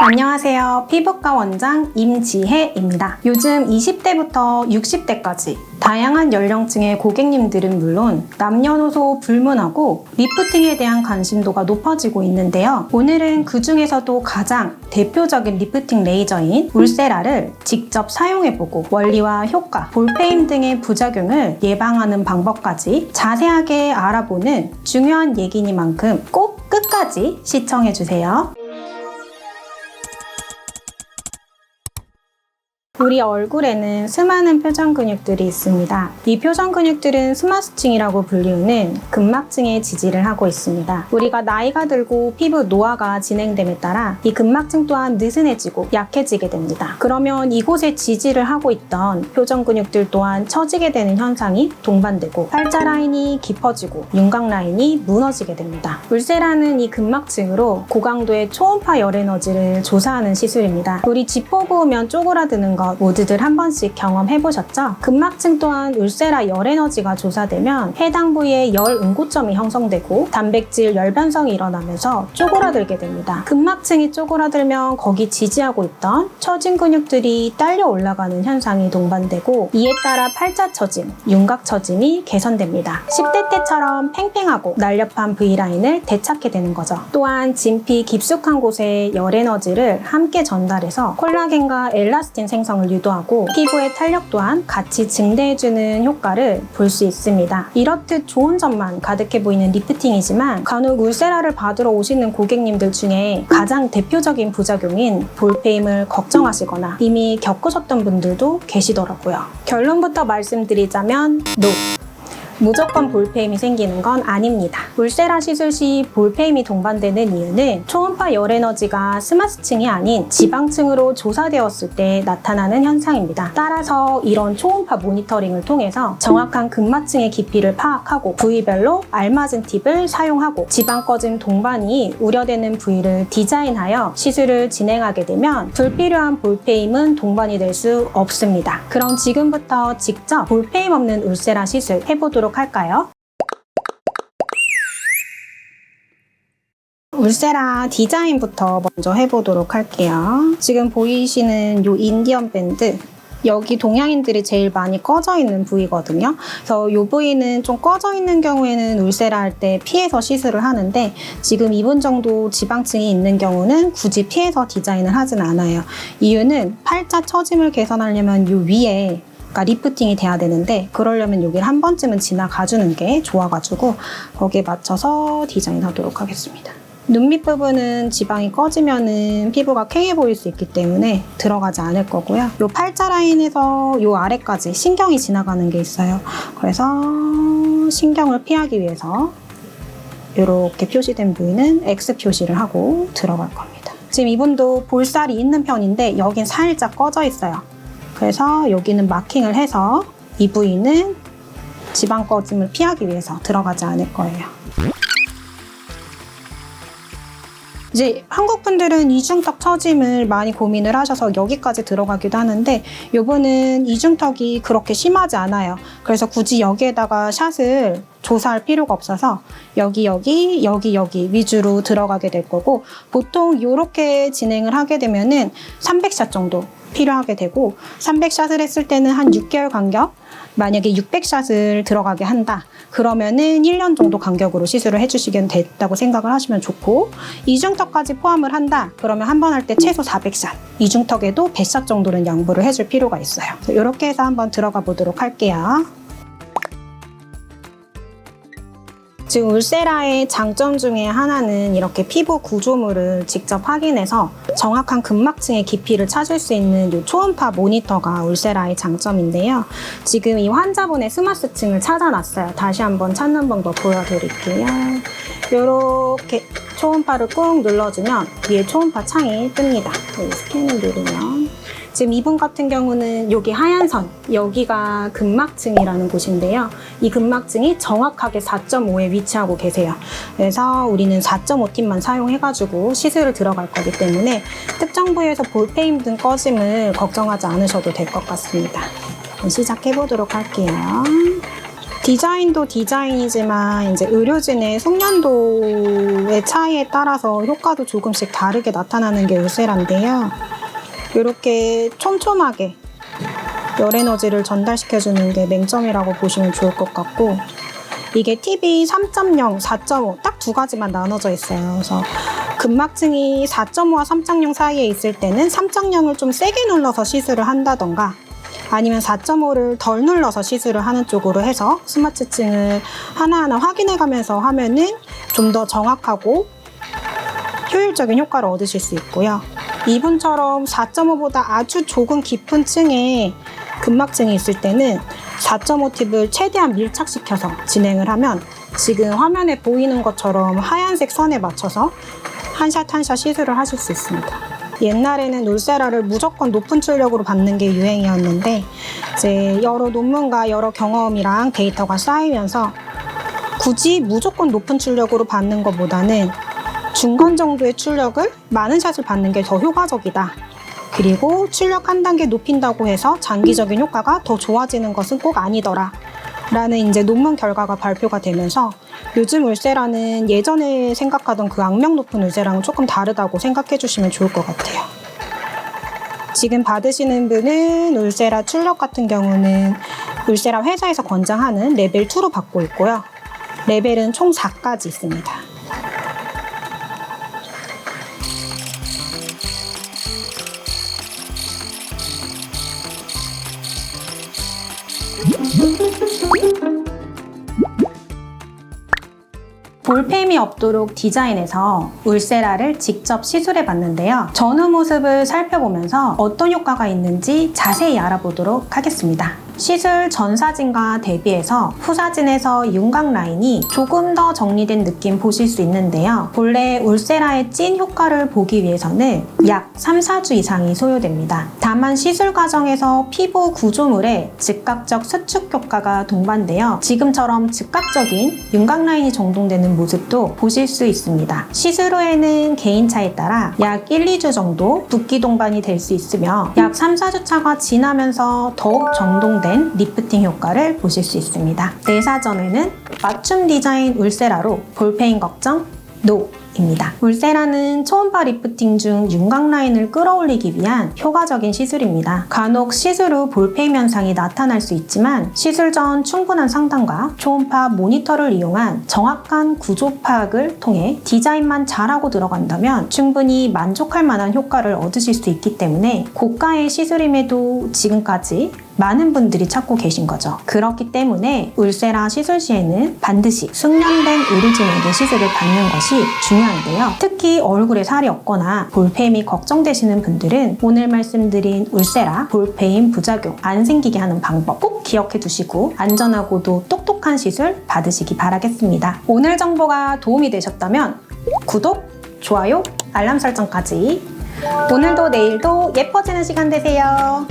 안녕하세요. 피부과 원장 임지혜입니다. 요즘 20대부터 60대까지 다양한 연령층의 고객님들은 물론 남녀노소 불문하고 리프팅에 대한 관심도가 높아지고 있는데요. 오늘은 그 중에서도 가장 대표적인 리프팅 레이저인 울세라를 직접 사용해보고 원리와 효과, 볼페임 등의 부작용을 예방하는 방법까지 자세하게 알아보는 중요한 얘기니만큼 꼭 끝까지 시청해주세요. 우리 얼굴에는 수많은 표정 근육들이 있습니다. 이 표정 근육들은 스마스층이라고 불리우는 근막층에 지지를 하고 있습니다. 우리가 나이가 들고 피부 노화가 진행됨에 따라 이 근막층 또한 느슨해지고 약해지게 됩니다. 그러면 이곳에 지지를 하고 있던 표정 근육들 또한 처지게 되는 현상이 동반되고 팔자 라인이 깊어지고 윤곽 라인이 무너지게 됩니다. 울세라는 이 근막층으로 고강도의 초음파 열 에너지를 조사하는 시술입니다. 우리 지퍼 부으면 쪼그라드는 것 모두들 한 번씩 경험해보셨죠? 근막층 또한 울세라 열 에너지가 조사되면 해당 부위에 열 응고점이 형성되고 단백질 열 변성이 일어나면서 쪼그라들게 됩니다. 근막층이 쪼그라들면 거기 지지하고 있던 처진 근육들이 딸려 올라가는 현상이 동반되고 이에 따라 팔자 처짐, 윤곽 처짐이 개선됩니다. 10대 때처럼 팽팽하고 날렵한 V라인을 되찾게 되는 거죠. 또한 진피 깊숙한 곳에 열 에너지를 함께 전달해서 콜라겐과 엘라스틴 생성을 유도하고 피부의 탄력 또한 같이 증대해주는 효과를 볼 수 있습니다. 이렇듯 좋은 점만 가득해 보이는 리프팅이지만 간혹 울세라를 받으러 오시는 고객님들 중에 가장 대표적인 부작용인 볼페임을 걱정하시거나 이미 겪으셨던 분들도 계시더라고요. 결론부터 말씀드리자면 NO! 무조건 볼페임이 생기는 건 아닙니다. 울세라 시술 시 볼페임이 동반되는 이유는 초음파 열 에너지가 스마스층이 아닌 지방층으로 조사되었을 때 나타나는 현상입니다. 따라서 이런 초음파 모니터링을 통해서 정확한 근막층의 깊이를 파악하고 부위별로 알맞은 팁을 사용하고 지방 꺼짐 동반이 우려되는 부위를 디자인하여 시술을 진행하게 되면 불필요한 볼페임은 동반이 될 수 없습니다. 그럼 지금부터 직접 볼페임 없는 울세라 시술 해보도록 할까요? 울세라 디자인부터 먼저 해보도록 할게요. 지금 보이시는 이 인디언 밴드, 여기 동양인들이 제일 많이 꺼져 있는 부위거든요. 그래서 이 부위는 좀 꺼져 있는 경우에는 울세라 할 때 피해서 시술을 하는데 지금 2분 정도 지방층이 있는 경우는 굳이 피해서 디자인을 하진 않아요. 이유는 팔자 처짐을 개선하려면 이 위에 리프팅이 돼야 되는데 그러려면 여기를 한 번쯤은 지나가주는 게 좋아가지고 거기에 맞춰서 디자인하도록 하겠습니다. 눈 밑부분은 지방이 꺼지면은 피부가 쾌해 보일 수 있기 때문에 들어가지 않을 거고요. 이 팔자 라인에서 이 아래까지 신경이 지나가는 게 있어요. 그래서 신경을 피하기 위해서 이렇게 표시된 부위는 X 표시를 하고 들어갈 겁니다. 지금 이분도 볼살이 있는 편인데 여긴 살짝 꺼져 있어요. 그래서 여기는 마킹을 해서 이 부위는 지방 꺼짐을 피하기 위해서 들어가지 않을 거예요. 이제 한국 분들은 이중턱 처짐을 많이 고민을 하셔서 여기까지 들어가기도 하는데 이분은 이중턱이 그렇게 심하지 않아요. 그래서 굳이 여기에다가 샷을 조사할 필요가 없어서 여기 위주로 들어가게 될 거고 보통 이렇게 진행을 하게 되면은 300샷 정도 필요하게 되고 300샷을 했을 때는 한 6개월 간격, 만약에 600샷을 들어가게 한다 그러면은 1년 정도 간격으로 시술을 해주시면 됐다고 생각을 하시면 좋고 이중턱까지 포함을 한다 그러면 한 번 할 때 최소 400샷, 이중턱에도 100샷 정도는 양보를 해줄 필요가 있어요. 이렇게 해서 한번 들어가 보도록 할게요. 지금 울세라의 장점 중에 하나는 이렇게 피부 구조물을 직접 확인해서 정확한 근막층의 깊이를 찾을 수 있는 이 초음파 모니터가 울세라의 장점인데요. 지금 이 환자분의 스마스층을 찾아놨어요. 다시 한번 찾는 방법 보여드릴게요. 이렇게 초음파를 꾹 눌러주면 위에 초음파 창이 뜹니다. 스캔을 누르면 지금 이분 같은 경우는 여기 하얀 선, 여기가 근막층이라는 곳인데요. 이 근막층이 정확하게 4.5에 위치하고 계세요. 그래서 우리는 4.5팁만 사용해가지고 시술을 들어갈 거기 때문에 특정 부위에서 볼페임 등 꺼짐을 걱정하지 않으셔도 될 것 같습니다. 시작해보도록 할게요. 디자인도 디자인이지만 이제 의료진의 숙련도의 차이에 따라서 효과도 조금씩 다르게 나타나는 게 울세라인데요. 이렇게 촘촘하게 열 에너지를 전달시켜주는 게 맹점이라고 보시면 좋을 것 같고, 이게 팁이 3.0, 4.5 딱 두 가지만 나눠져 있어요. 그래서 근막증이 4.5와 3.0 사이에 있을 때는 3.0을 좀 세게 눌러서 시술을 한다던가, 아니면 4.5를 덜 눌러서 시술을 하는 쪽으로 해서 스마트층을 하나하나 확인해가면서 하면은 좀 더 정확하고 효율적인 효과를 얻으실 수 있고요. 이분처럼 4.5보다 아주 조금 깊은 층에 근막증이 있을 때는 4.5 팁을 최대한 밀착시켜서 진행을 하면 지금 화면에 보이는 것처럼 하얀색 선에 맞춰서 한 샷 한 샷 시술을 하실 수 있습니다. 옛날에는 울세라를 무조건 높은 출력으로 받는 게 유행이었는데, 이제 여러 논문과 여러 경험이랑 데이터가 쌓이면서 굳이 무조건 높은 출력으로 받는 것보다는 중간 정도의 출력을 많은 샷을 받는 게 더 효과적이다. 그리고 출력 한 단계 높인다고 해서 장기적인 효과가 더 좋아지는 것은 꼭 아니더라. 라는 이제 논문 결과가 발표가 되면서 요즘 울세라는 예전에 생각하던 그 악명 높은 울세라는 조금 다르다고 생각해 주시면 좋을 것 같아요. 지금 받으시는 분은 울세라 출력 같은 경우는 울세라 회사에서 권장하는 레벨 2로 받고 있고요. 레벨은 총 4까지 있습니다. 볼펜이 없도록 디자인해서 울세라를 직접 시술해 봤는데요. 전후 모습을 살펴보면서 어떤 효과가 있는지 자세히 알아보도록 하겠습니다. 시술 전 사진과 대비해서 후 사진에서 윤곽 라인이 조금 더 정리된 느낌 보실 수 있는데요. 본래 울세라의 찐 효과를 보기 위해서는 약 3, 4주 이상이 소요됩니다. 다만 시술 과정에서 피부 구조물에 즉각적 수축 효과가 동반되어 지금처럼 즉각적인 윤곽 라인이 정돈되는 모습도 보실 수 있습니다. 시술 후에는 개인차에 따라 약 1, 2주 정도 붓기 동반이 될 수 있으며 약 3, 4주 차가 지나면서 더욱 정돈된 리프팅 효과를 보실 수 있습니다. 내사 전에는 맞춤 디자인 울세라로 볼페인 걱정 NO! 입니다. 울세라는 초음파 리프팅 중 윤곽 라인을 끌어올리기 위한 효과적인 시술입니다. 간혹 시술 후 볼페임 현상이 나타날 수 있지만 시술 전 충분한 상담과 초음파 모니터를 이용한 정확한 구조 파악을 통해 디자인만 잘하고 들어간다면 충분히 만족할 만한 효과를 얻으실 수 있기 때문에 고가의 시술임에도 지금까지 많은 분들이 찾고 계신 거죠. 그렇기 때문에 울세라 시술 시에는 반드시 숙련된 의료진에게 시술을 받는 것이 중요한데요. 특히 얼굴에 살이 없거나 볼페임이 걱정되시는 분들은 오늘 말씀드린 울세라, 볼페임 부작용 안 생기게 하는 방법 꼭 기억해 두시고 안전하고도 똑똑한 시술 받으시기 바라겠습니다. 오늘 정보가 도움이 되셨다면 구독, 좋아요, 알람 설정까지. 오늘도 내일도 예뻐지는 시간 되세요.